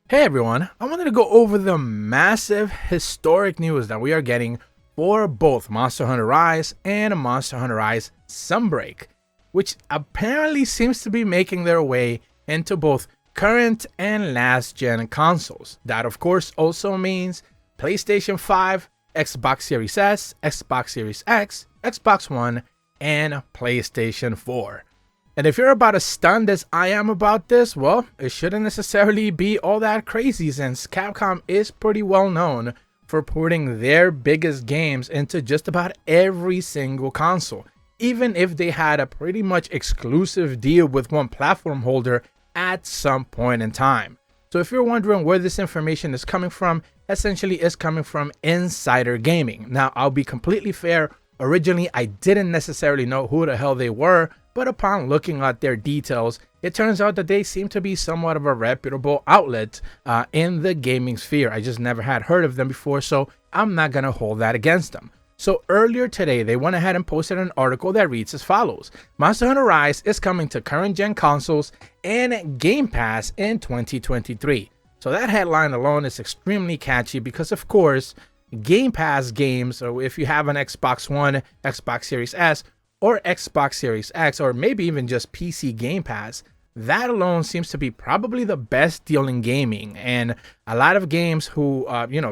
Hey everyone, I wanted to go over the massive historic news that we are getting for both Monster Hunter Rise and Monster Hunter Rise Sunbreak, which apparently seems to be making their way into both current and last gen consoles. That of course also means PlayStation 5, Xbox Series S, Xbox Series X, Xbox One, and PlayStation 4. And if you're about as stunned as I am about this, well, it shouldn't necessarily be all that crazy since Capcom is pretty well known for porting their biggest games into just about every single console, even if they had a pretty much exclusive deal with one platform holder at some point in time. So if you're wondering where this information is coming from, essentially it's coming from Insider Gaming. Now, I'll be completely fair. Originally, I didn't necessarily know who the hell they were, but upon looking at their details, it turns out that they seem to be somewhat of a reputable outlet in the gaming sphere. I just never had heard of them before, so I'm not going to hold that against them. So earlier today, they went ahead and posted an article that reads as follows. Monster Hunter Rise is coming to current gen consoles and Game Pass in 2023. So that headline alone is extremely catchy because, of course, Game Pass games, so if you have an Xbox One, Xbox Series S, or Xbox Series X, or maybe even just PC Game Pass, that alone seems to be probably the best deal in gaming. And a lot of games who,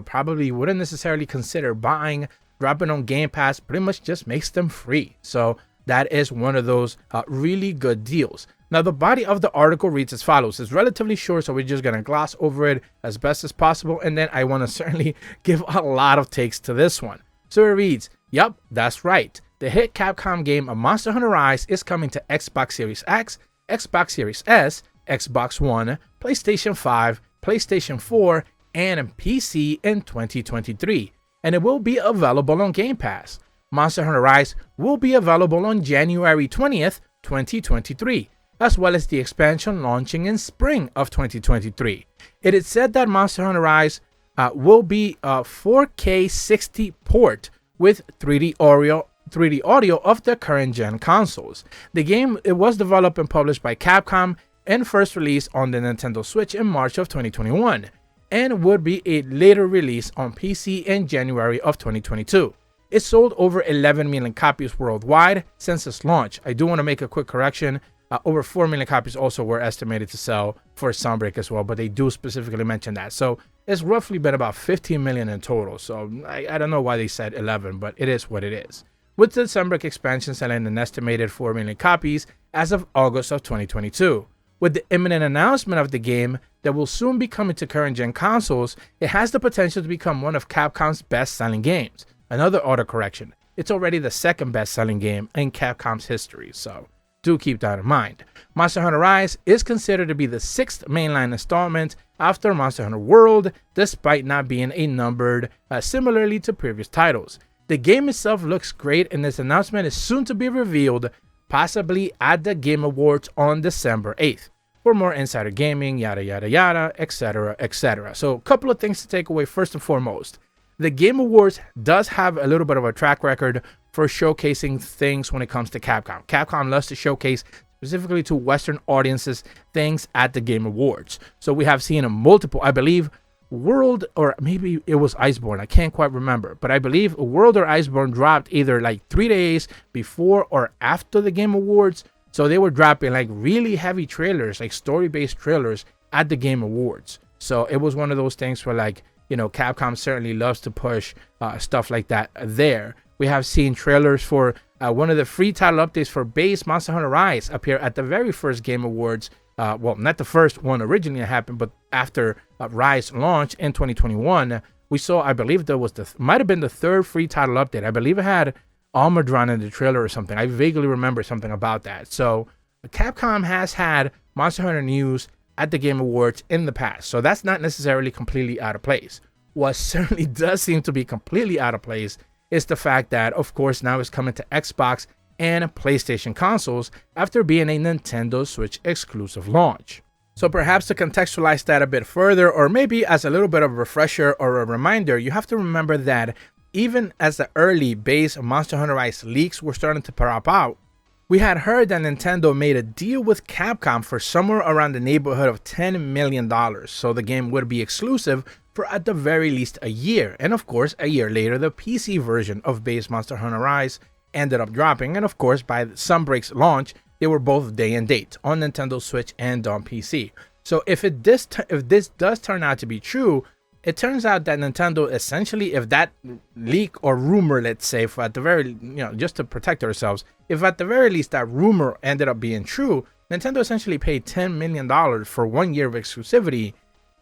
probably wouldn't necessarily consider buying, dropping on Game Pass pretty much just makes them free. So that is one of those really good deals. Now, the body of the article reads as follows. It's relatively short, so we're just going to gloss over it as best as possible. And then I want to certainly give a lot of takes to this one. So it reads, yep, that's right. The hit Capcom game of Monster Hunter Rise is coming to Xbox Series X, Xbox Series S, Xbox One, PlayStation 5, PlayStation 4, and PC in 2023. And it will be available on Game Pass. Monster Hunter Rise will be available on January 20th, 2023. As well as the expansion launching in spring of 2023. It is said that Monster Hunter Rise will be a 4K 60 port with 3D audio of the current gen consoles. The game was developed and published by Capcom and first released on the Nintendo Switch in March of 2021 and would be a later release on PC in January of 2022. It sold over 11 million copies worldwide since its launch. I do want to make a quick correction. Over 4 million copies also were estimated to sell for Sunbreak as well, but they do specifically mention that. So it's roughly been about 15 million in total. So I don't know why they said 11, but it is what it is. With the Sunbreak expansion selling an estimated 4 million copies as of August of 2022. With the imminent announcement of the game that will soon be coming to current gen consoles, it has the potential to become one of Capcom's best-selling games. Another autocorrection. It's already the second best-selling game in Capcom's history, so do keep that in mind. Monster Hunter Rise is considered to be the 6th mainline installment after Monster Hunter World, despite not being a numbered similarly to previous titles. The game itself looks great, and this announcement is soon to be revealed, possibly at the Game Awards on December 8th. For more Insider Gaming, yada yada yada, etc, etc. So a couple of things to take away. First and foremost, the Game Awards does have a little bit of a track record for showcasing things when it comes to Capcom. Capcom loves to showcase, specifically to Western audiences, things at the Game Awards. So we have seen a multiple, I believe, World, or maybe it was Iceborne, I can't quite remember, but I believe World or Iceborne dropped either like 3 days before or after the Game Awards. So they were dropping like really heavy trailers, like story-based trailers at the Game Awards. So it was one of those things where, like, Capcom certainly loves to push stuff like that there. We have seen trailers for one of the free title updates for base Monster Hunter Rise appear at the very first Game Awards. Well, not the first one originally happened, but after Rise launched in 2021, we saw, I believe there was might have been the third free title update. I believe it had Allmother in the trailer or something. I vaguely remember something about that. So Capcom has had Monster Hunter news at the Game Awards in the past. So that's not necessarily completely out of place. What certainly does seem to be completely out of place is the fact that, of course, now it's coming to Xbox and PlayStation consoles after being a Nintendo Switch exclusive launch. So perhaps to contextualize that a bit further, or maybe as a little bit of a refresher or a reminder, you have to remember that even as the early base Monster Hunter Rise leaks were starting to pop out, We had heard that Nintendo made a deal with Capcom for somewhere around the neighborhood of $10 million, so the game would be exclusive for at the very least a year. And of course, a year later, the PC version of base Monster Hunter Rise ended up dropping, and of course, by Sunbreak's launch, they were both day and date on Nintendo Switch and on PC. So if this does turn out to be true, it turns out that Nintendo essentially, if that leak or rumor, let's say, for at the very, just to protect ourselves, if at the very least that rumor ended up being true, Nintendo essentially paid $10 million for 1 year of exclusivity,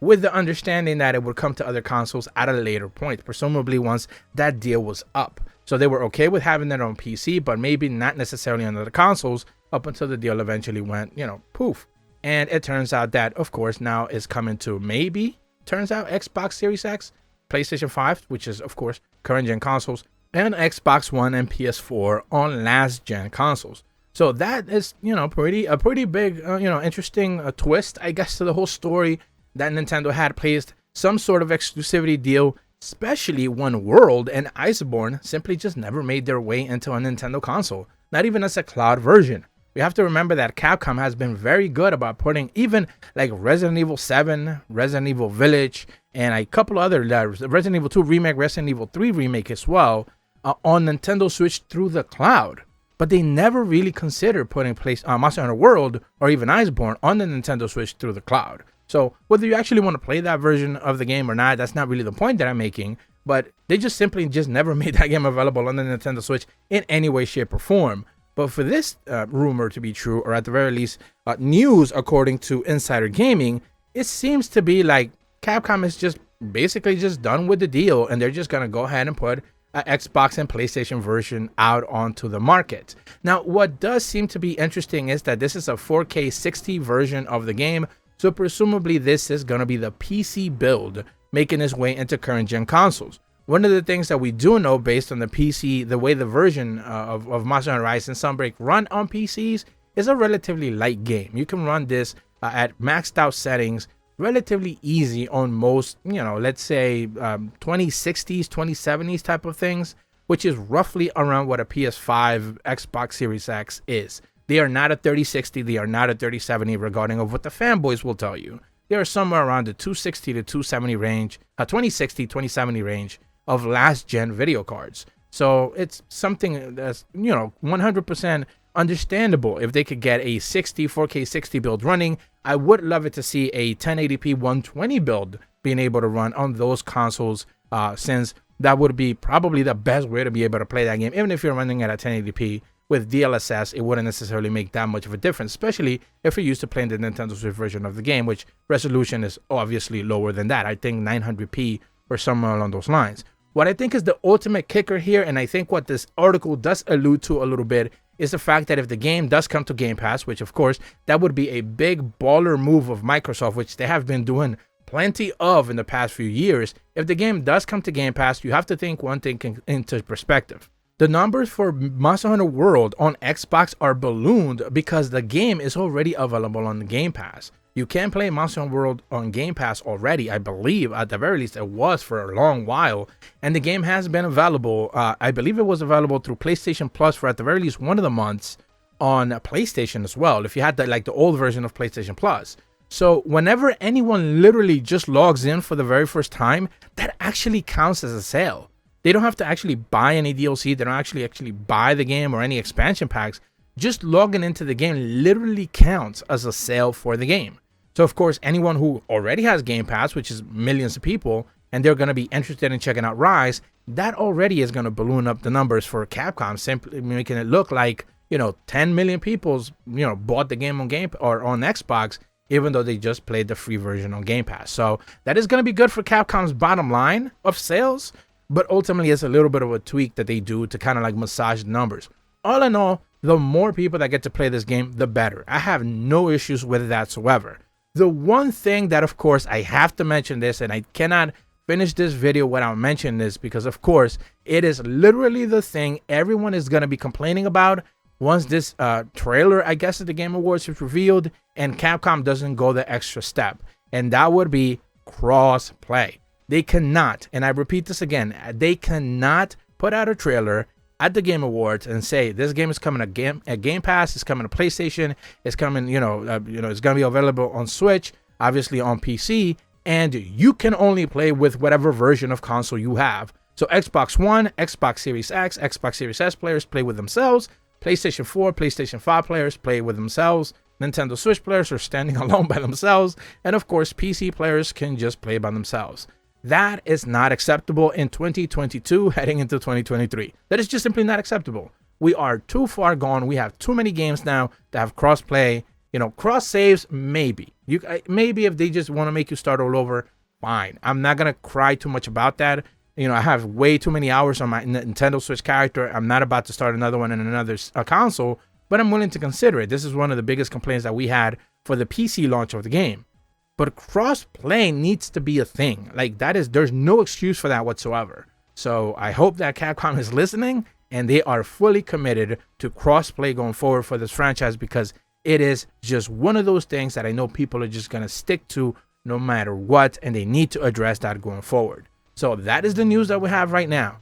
with the understanding that it would come to other consoles at a later point, presumably once that deal was up. So they were okay with having it on PC, but maybe not necessarily on other consoles up until the deal eventually went, poof. And it turns out that, of course, now is coming to maybe, turns out, Xbox Series X, PlayStation 5, which is, of course, current gen consoles, and Xbox One and PS4 on last gen consoles. So that is, a pretty big, interesting twist, I guess, to the whole story that Nintendo had placed some sort of exclusivity deal, especially when World and Iceborne simply just never made their way into a Nintendo console, not even as a cloud version. We have to remember that Capcom has been very good about putting even like Resident Evil 7, Resident Evil Village, and a couple other Resident Evil 2 Remake, Resident Evil 3 Remake as well, on Nintendo Switch through the cloud. But they never really considered putting Monster Hunter World or even Iceborne on the Nintendo Switch through the cloud. So whether you actually want to play that version of the game or not, that's not really the point that I'm making. But they just simply never made that game available on the Nintendo Switch in any way, shape, or form. But for this rumor to be true, or at the very least news according to Insider Gaming, it seems to be like Capcom is just basically just done with the deal, and they're just going to go ahead and put an Xbox and PlayStation version out onto the market. Now, what does seem to be interesting is that this is a 4K 60 version of the game, so presumably this is going to be the PC build making its way into current gen consoles. One of the things that we do know based on the PC, the way the version of Monster Hunter Rise and Sunbreak run on PCs is a relatively light game. You can run this at maxed out settings relatively easy on most, let's say 2060s, 2070s type of things, which is roughly around what a PS5, Xbox Series X is. They are not a 3060, they are not a 3070 regarding of what the fanboys will tell you. They are somewhere around the 260 to 270 range, 2060, 2070 range of last gen video cards. So it's something that's 100% understandable. If they could get a 4K 60 build running, I would love it to see a 1080p 120 build being able to run on those consoles, since that would be probably the best way to be able to play that game. Even if you're running at a 1080p with DLSS, it wouldn't necessarily make that much of a difference, especially if you're used to playing the Nintendo Switch version of the game, which resolution is obviously lower than that. I think 900p or somewhere along those lines. What I think is the ultimate kicker here, and I think what this article does allude to a little bit, is the fact that if the game does come to Game Pass, which of course that would be a big baller move of Microsoft, which they have been doing plenty of in the past few years. If the game does come to Game Pass, you have to think one thing into perspective. The numbers for Monster Hunter World on Xbox are ballooned because the game is already available on the Game Pass. You can play Monster Hunter World on Game Pass already, I believe. At the very least, it was for a long while. And the game has been available. I believe it was available through PlayStation Plus for at the very least one of the months on PlayStation as well, if you had the old version of PlayStation Plus. So whenever anyone literally just logs in for the very first time, that actually counts as a sale. They don't have to actually buy any DLC. They don't actually buy the game or any expansion packs. Just logging into the game literally counts as a sale for the game. So of course, anyone who already has Game Pass, which is millions of people, and they're going to be interested in checking out Rise, that already is going to balloon up the numbers for Capcom, simply making it look like 10 million people bought the game on Xbox, even though they just played the free version on Game Pass. So that is going to be good for Capcom's bottom line of sales, but ultimately it's a little bit of a tweak that they do to kind of massage the numbers. All in all, the more people that get to play this game, the better. I have no issues with it whatsoever. The one thing that, of course, I have to mention this, and I cannot finish this video without mentioning this, because, of course, it is literally the thing everyone is going to be complaining about once this trailer, I guess, at the Game Awards is revealed, and Capcom doesn't go the extra step. And that would be cross-play. They cannot, and I repeat this again, they cannot put out a trailer at the Game Awards and say this game is coming at Game Pass, it's coming to PlayStation, it's coming, it's gonna be available on Switch, obviously on PC, and you can only play with whatever version of console you have. So Xbox One, Xbox Series X, Xbox Series S players play with themselves, PlayStation 4, PlayStation 5 players play with themselves, Nintendo Switch players are standing alone by themselves, and of course PC players can just play by themselves. That is not acceptable in 2022 heading into 2023. That is just simply not acceptable. We are too far gone. We have too many games now that have cross-play. Cross saves, maybe. Maybe if they just want to make you start all over, fine. I'm not going to cry too much about that. I have way too many hours on my Nintendo Switch character. I'm not about to start another one in another console, but I'm willing to consider it. This is one of the biggest complaints that we had for the PC launch of the game. But cross-play needs to be a thing. There's no excuse for that whatsoever. So I hope that Capcom is listening and they are fully committed to cross-play going forward for this franchise, because it is just one of those things that I know people are just going to stick to no matter what, and they need to address that going forward. So that is the news that we have right now.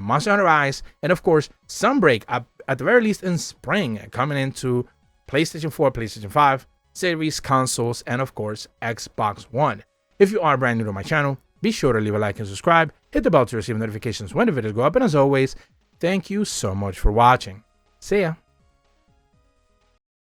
Monster Hunter Rise, and of course, Sunbreak, at the very least in spring, coming into PlayStation 4, PlayStation 5, Series consoles, and of course, Xbox One. If you are brand new to my channel, be sure to leave a like and subscribe, hit the bell to receive notifications when the videos go up, and as always, thank you so much for watching. See ya!